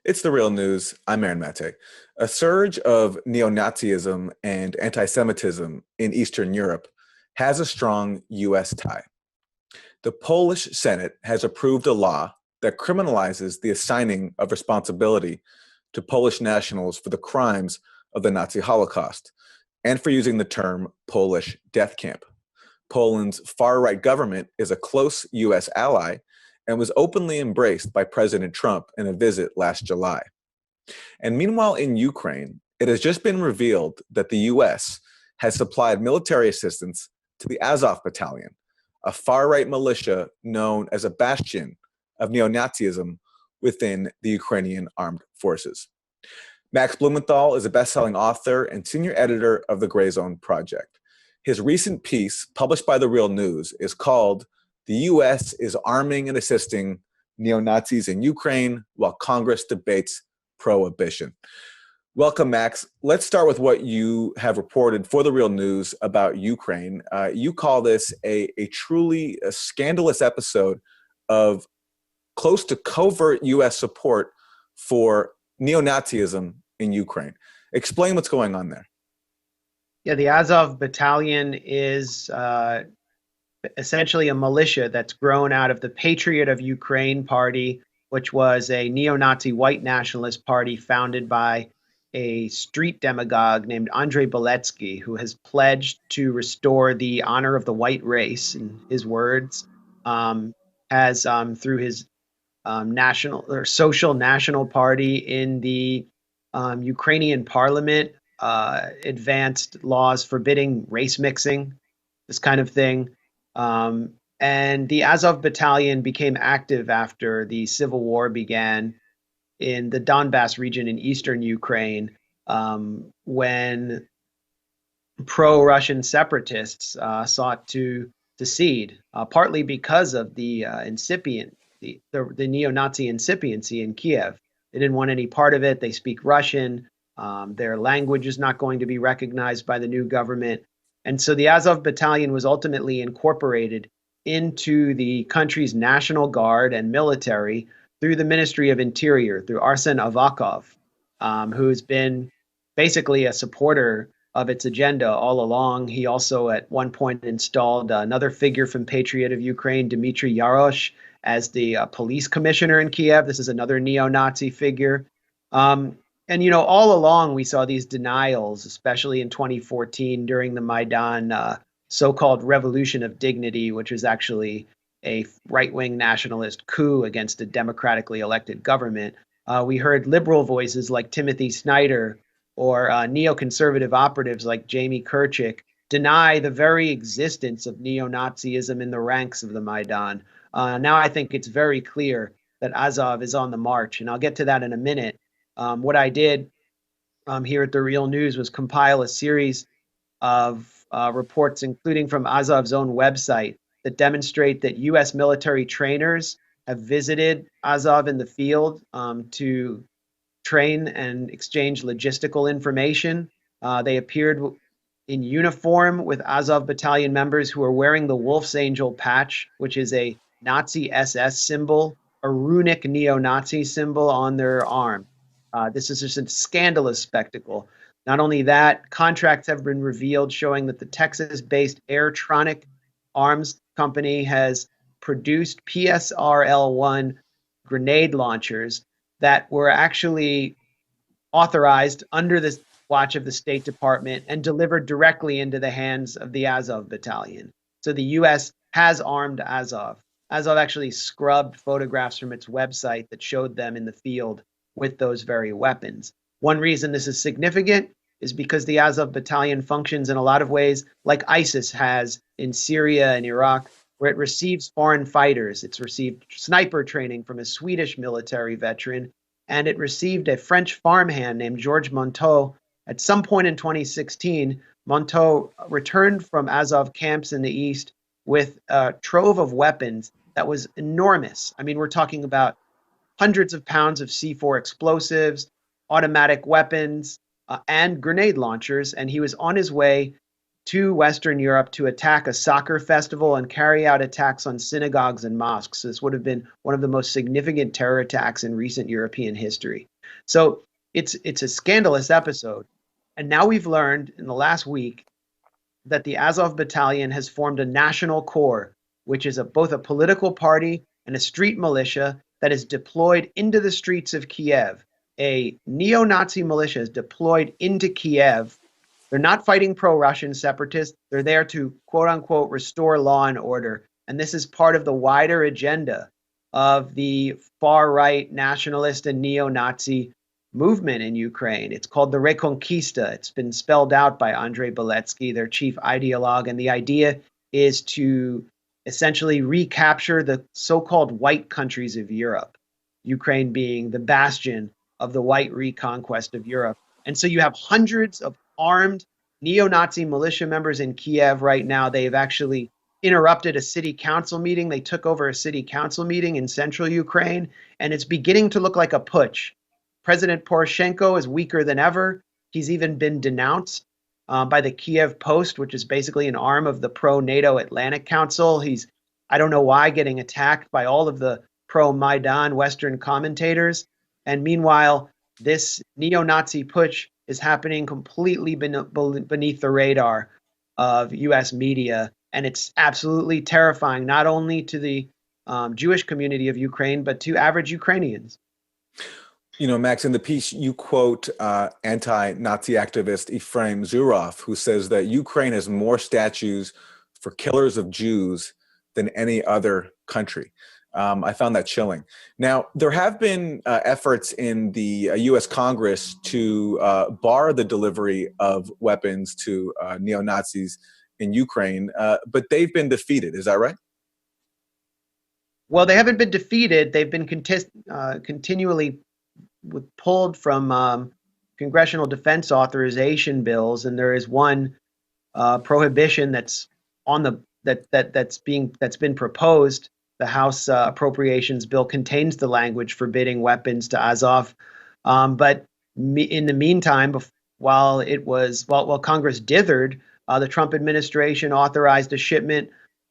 It's the real news. I'm Aaron Mate. A surge of neo-Nazism and anti-Semitism in Eastern Europe has a strong U.S. tie. The Polish Senate has approved a law that criminalizes the assigning of responsibility to Polish nationals for the crimes of the Nazi Holocaust and for using the term Polish death camp. Poland's far-right government is a close U.S. ally and was openly embraced by President Trump in a visit last July. And meanwhile, in Ukraine, it has just been revealed that the U.S. has supplied military assistance to the Azov Battalion, a far-right militia known as a bastion of neo-Nazism within the Ukrainian armed forces. Max Blumenthal is a best-selling author and senior editor of the Gray Zone Project. His recent piece, published by The Real News, is called "The U.S. is Arming and Assisting Neo-Nazis in Ukraine While Congress Debates Prohibition." Welcome, Max. Let's start with what you have reported for The Real News about Ukraine. You call this a truly scandalous episode of close to covert U.S. support for neo-Nazism in Ukraine. Explain what's going on there. Yeah, the Azov Battalion is essentially a militia that's grown out of the Patriot of Ukraine party, which was a neo-Nazi white nationalist party founded by a street demagogue named Andrei Beletsky, who has pledged to restore the honor of the white race, in his words, has through his national or social national party in the Ukrainian parliament advanced laws forbidding race mixing, this kind of thing. And the Azov Battalion became active after the civil war began in the Donbass region in eastern Ukraine, when pro-Russian separatists sought to secede, partly because of the the neo-Nazi incipiency in Kiev. They didn't want any part of it. They speak Russian. Their language is not going to be recognized by the new government. And so the Azov Battalion was ultimately incorporated into the country's National Guard and military through the Ministry of Interior, through Arsen Avakov, who's been basically a supporter of its agenda all along. He also at one point installed another figure from Patriot of Ukraine, Dmitry Yarosh, as the police commissioner in Kiev. This is another neo-Nazi figure. And, you know, all along we saw these denials, especially in 2014 during the Maidan so-called Revolution of Dignity, which was actually a right-wing nationalist coup against a democratically elected government. We heard liberal voices like Timothy Snyder or neoconservative operatives like Jamie Kirchick deny the very existence of neo-Nazism in the ranks of the Maidan. Now I think it's very clear that Azov is on the march, and I'll get to that in a minute. What I did here at The Real News was compile a series of reports, including from Azov's own website, that demonstrate that U.S. military trainers have visited Azov in the field to train and exchange logistical information. They appeared in uniform with Azov Battalion members who are wearing the Wolf's Angel patch, which is a Nazi SS symbol, a runic neo-Nazi symbol on their arm. This is just a scandalous spectacle. Not only that, contracts have been revealed showing that the Texas-based Airtronic Arms Company has produced PSRL-1 grenade launchers that were actually authorized under the watch of the State Department and delivered directly into the hands of the Azov Battalion. So the U.S. has armed Azov. Azov actually scrubbed photographs from its website that showed them in the field with those very weapons. One reason this is significant is because the Azov Battalion functions in a lot of ways like ISIS has in Syria and Iraq, where it receives foreign fighters. It's received sniper training from a Swedish military veteran, and it received a French farmhand named Georges Monteau. At some point in 2016, Monteau returned from Azov camps in the east with a trove of weapons that was enormous. I mean, we're talking about hundreds of pounds of C4 explosives, automatic weapons, and grenade launchers. And he was on his way to Western Europe to attack a soccer festival and carry out attacks on synagogues and mosques. This would have been one of the most significant terror attacks in recent European history. So it's a scandalous episode. And now we've learned in the last week that the Azov Battalion has formed a national corps, which is both a political party and a street militia that is deployed into the streets of Kiev. A neo-Nazi militia is deployed into Kiev. They're not fighting pro-Russian separatists. They're there to, quote unquote, restore law and order. And this is part of the wider agenda of the far-right nationalist and neo-Nazi movement in Ukraine. It's called the Reconquista. It's been spelled out by Andrei Beletsky, their chief ideologue. And the idea is to essentially recapture the so-called white countries of Europe, Ukraine being the bastion of the white reconquest of Europe. And so you have hundreds of armed neo-Nazi militia members in Kiev right now. They've actually interrupted a city council meeting. They took over a city council meeting in central Ukraine, and it's beginning to look like a putsch. President Poroshenko is weaker than ever. He's even been denounced by the Kiev Post, which is basically an arm of the pro-NATO Atlantic Council. He's, I don't know why, getting attacked by all of the pro-Maidan Western commentators. And meanwhile, this neo-Nazi putsch is happening completely beneath the radar of U.S. media. And it's absolutely terrifying, not only to the Jewish community of Ukraine, but to average Ukrainians. You know, Max, in the piece, you quote anti-Nazi activist Ephraim Zurov, who says that Ukraine has more statues for killers of Jews than any other country. I found that chilling. Now, there have been efforts in the U.S. Congress to bar the delivery of weapons to neo-Nazis in Ukraine, but they've been defeated. Is that right? Well, they haven't been defeated. They've been continually pulled from congressional defense authorization bills, and there is one prohibition that's on the that's been proposed. The House Appropriations Bill contains the language forbidding weapons to Azov, but in the meantime, while Congress dithered, the Trump administration authorized a shipment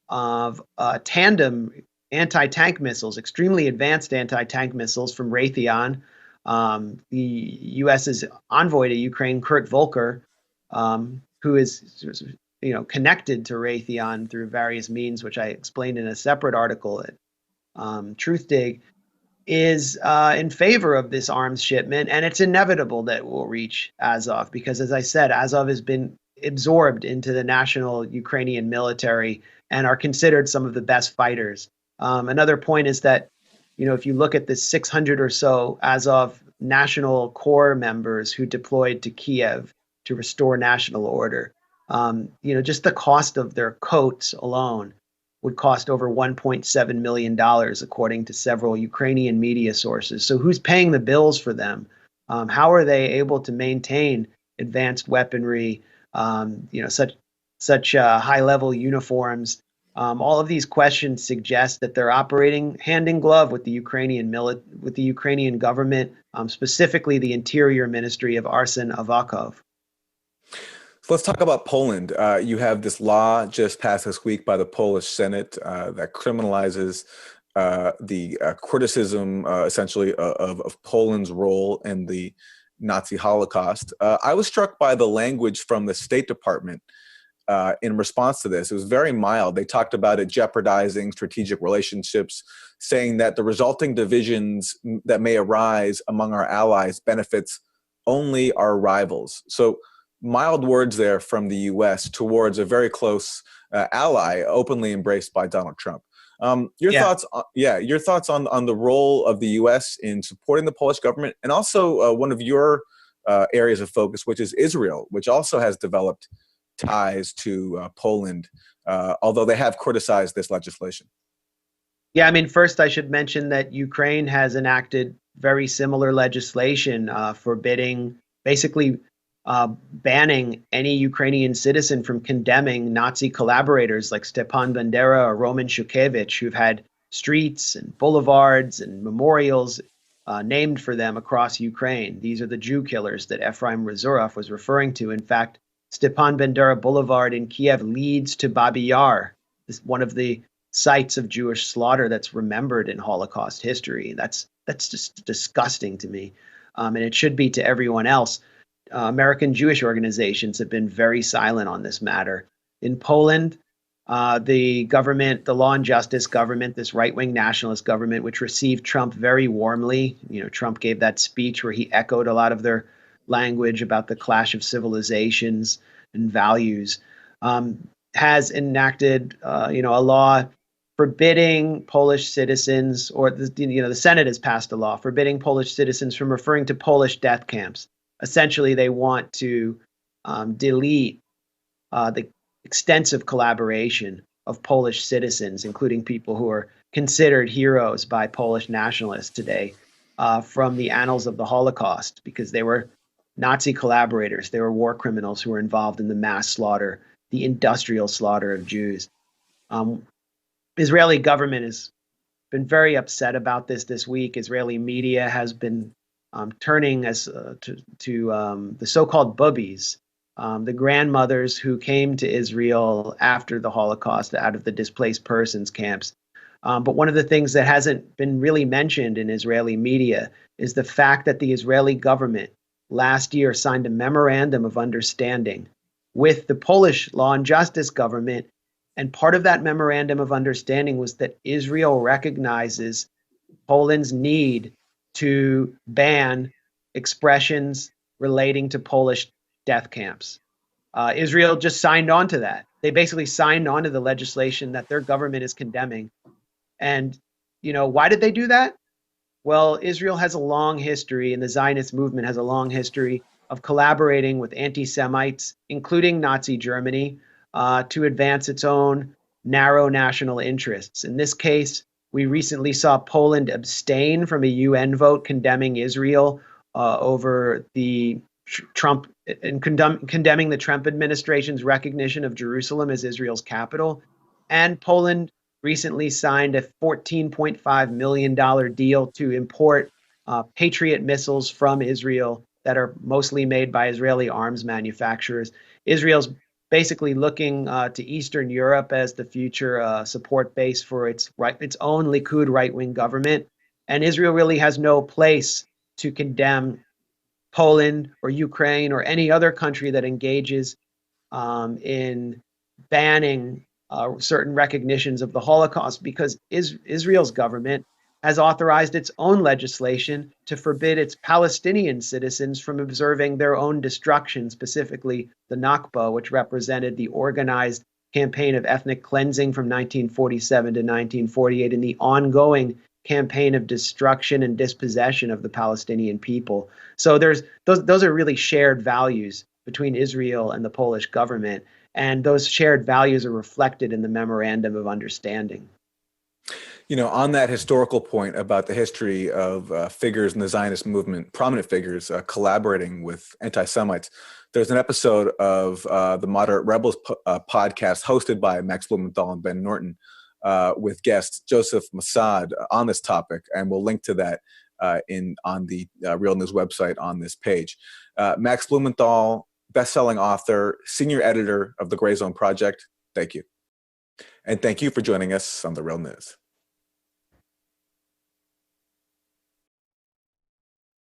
of tandem anti-tank missiles, extremely advanced anti-tank missiles from Raytheon. The U.S.'s envoy to Ukraine, Kurt Volker, who is connected to Raytheon through various means, which I explained in a separate article at TruthDig, is in favor of this arms shipment, and it's inevitable that it will reach Azov because, as I said, Azov has been absorbed into the national Ukrainian military and are considered some of the best fighters. Another point is that, if you look at the 600 or so Azov National Corps members who deployed to Kiev to restore national order, just the cost of their coats alone would cost over $1.7 million, according to several Ukrainian media sources. So who's paying the bills for them? How are they able to maintain advanced weaponry, such high-level uniforms? All of these questions suggest that they're operating hand in glove with the Ukrainian government, specifically the Interior Ministry of Arsen Avakov. So let's talk about Poland. You have this law just passed this week by the Polish Senate that criminalizes the criticism, essentially, of Poland's role in the Nazi Holocaust. I was struck by the language from the State Department in response to this. It was very mild. They talked about it jeopardizing strategic relationships, saying that the resulting divisions that may arise among our allies benefits only our rivals. So mild words there from the U.S. towards a very close ally, openly embraced by Donald Trump. Your thoughts on the role of the U.S. in supporting the Polish government, and also one of your areas of focus, which is Israel, which also has developed ties to Poland, although they have criticized this legislation. Yeah, I mean, first I should mention that Ukraine has enacted very similar legislation forbidding, basically banning any Ukrainian citizen from condemning Nazi collaborators like Stepan Bandera or Roman Shukevich, who've had streets and boulevards and memorials named for them across Ukraine. These are the Jew killers that Ephraim Zurov was referring to. In fact, Stepan Bandera Boulevard in Kiev leads to Babi Yar, one of the sites of Jewish slaughter that's remembered in Holocaust history. That's just disgusting to me. and it should be to everyone else. American Jewish organizations have been very silent on this matter. In Poland, the government, the Law and Justice government, this right-wing nationalist government, which received Trump very warmly. Trump gave that speech where he echoed a lot of their language about the clash of civilizations and values, has enacted, a law forbidding Polish citizens, or the Senate has passed a law forbidding Polish citizens from referring to Polish death camps. Essentially, they want to delete the extensive collaboration of Polish citizens, including people who are considered heroes by Polish nationalists today, from the annals of the Holocaust, because they were Nazi collaborators. They were war criminals who were involved in the mass slaughter, the industrial slaughter of Jews. Israeli government has been very upset about this week. Israeli media has been turning to the so-called bubbies, the grandmothers who came to Israel after the Holocaust out of the displaced persons camps. But one of the things that hasn't been really mentioned in Israeli media is the fact that the Israeli government last year signed a memorandum of understanding with the Polish Law and Justice government. And part of that memorandum of understanding was that Israel recognizes Poland's need to ban expressions relating to Polish death camps. Israel just signed on to that. They basically signed on to the legislation that their government is condemning. And, why did they do that? Well, Israel has a long history, and the Zionist movement has a long history of collaborating with anti-Semites, including Nazi Germany, to advance its own narrow national interests. In this case, we recently saw Poland abstain from a UN vote condemning Israel over the Trump and condemning the Trump administration's recognition of Jerusalem as Israel's capital. And Poland recently signed a $14.5 million deal to import Patriot missiles from Israel that are mostly made by Israeli arms manufacturers. Israel's basically looking to Eastern Europe as the future support base for its own Likud right-wing government. And Israel really has no place to condemn Poland or Ukraine or any other country that engages in banning certain recognitions of the Holocaust, because Israel's government has authorized its own legislation to forbid its Palestinian citizens from observing their own destruction, specifically the Nakba, which represented the organized campaign of ethnic cleansing from 1947 to 1948 and the ongoing campaign of destruction and dispossession of the Palestinian people. So those are really shared values between Israel and the Polish government, and those shared values are reflected in the memorandum of understanding. On that historical point about the history of figures in the Zionist movement, prominent figures collaborating with anti-Semites, there's an episode of the Moderate Rebels podcast hosted by Max Blumenthal and Ben Norton with guest Joseph Massad on this topic, and we'll link to that on the Real News website on this page. Max Blumenthal, best-selling author, senior editor of the Gray Zone Project, thank you. And thank you for joining us on the Real News.